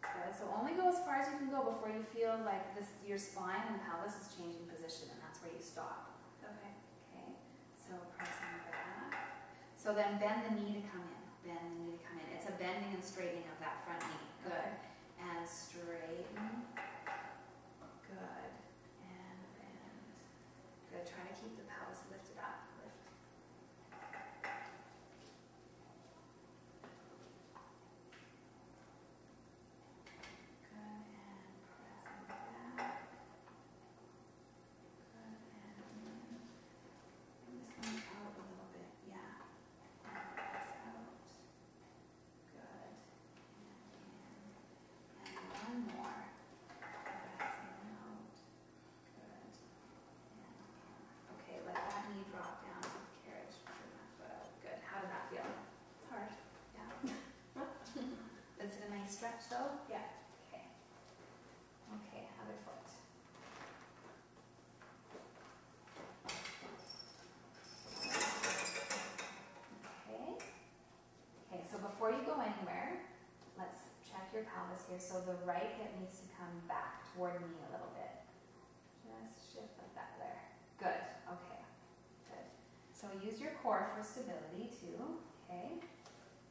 Good. So only go as far as you can go before you feel like your spine and pelvis is changing position, and that's where you stop. Okay. Okay. So pressing back. So then bend the knee to come in. Bend the knee to come in. It's a bending and straightening of that front knee. Good. And straighten. Good. And bend. Good. Try to keep the pelvis lifted up. Lift. Stretch though? Yeah. Okay. Okay, other foot. Okay. Okay, so before you go anywhere, let's check your pelvis here. So the right hip needs to come back toward me a little bit. Just shift like that there. Good. Okay. Good. So use your core for stability too. Okay.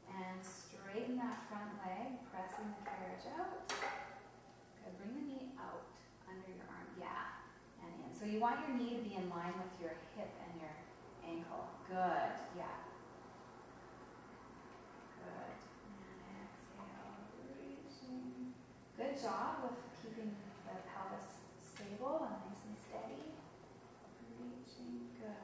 And straighten that front leg, pressing the carriage out. Good. Bring the knee out under your arm. Yeah. And in. So you want your knee to be in line with your hip and your ankle. Good. Yeah. Good. And exhale. Reaching. Good job with keeping the pelvis stable and nice and steady. Reaching. Good.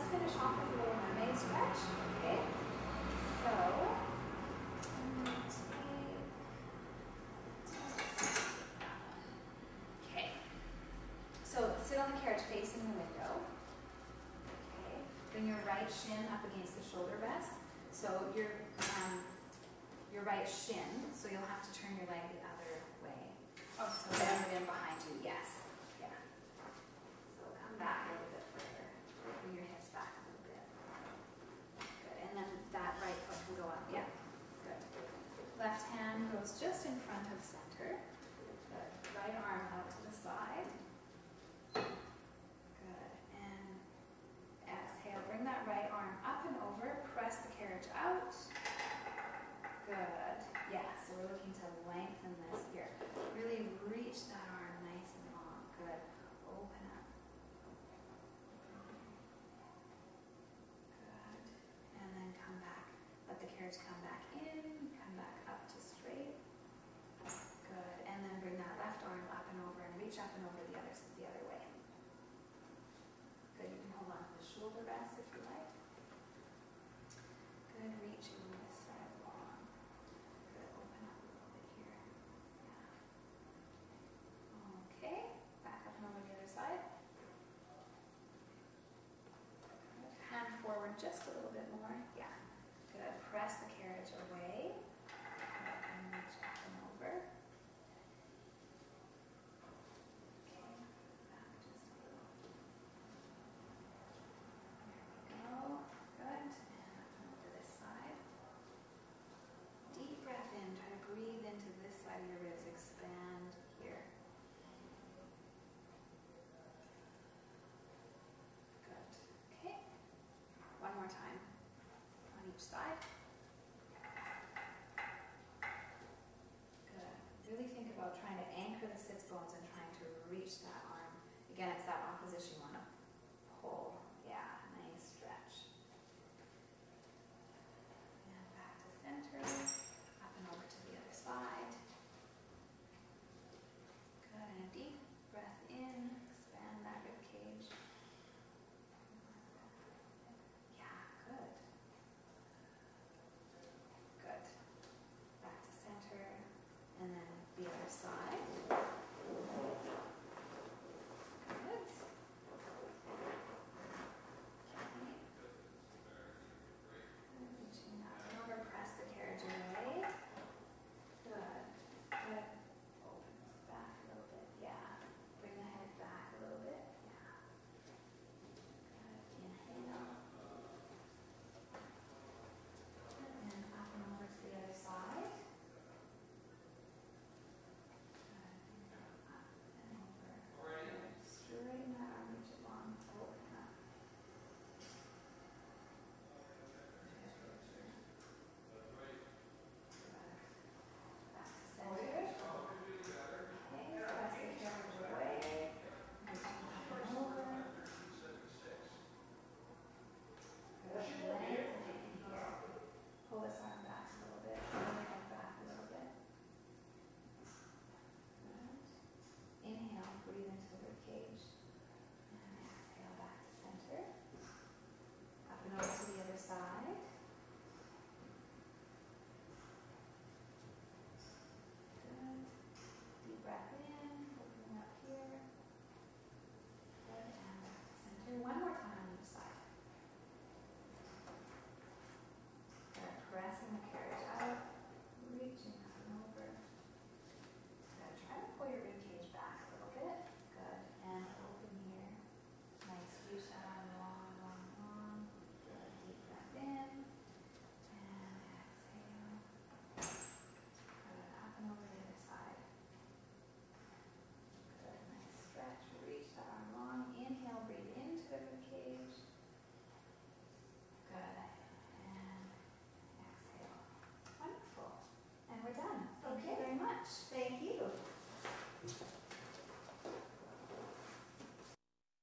Finish off with a little mermaid stretch, okay? So, okay. So sit on the carriage facing the window. Okay. Bring your right shin up against the shoulder rest. So your right shin. So you'll have to turn your leg the other way. Oh, so bend it in behind you. Yes. Yeah. So come back a little bit further. Bring your hips back a little bit. Good. And then that right foot can go up. Yeah. Good. Left hand goes just in front of center. Good. Right arm out to the side. Good. And exhale. Bring that right arm up and over. Press the carriage out. Good. Yeah. So we're looking to lengthen this here. Really reach that arm nice and long. Good. Open up. Good. And then come back. Let the carriage come back in. Come back up to straight. Good. And then bring that left arm up and over and reach up and over the other way. Good. You can hold on to the shoulder rest if you like. Good. Reaching this side long. Good. Open up a little bit here. Yeah. Okay. Back up and over the other side. Good. Hand forward just a little bit more. Yeah.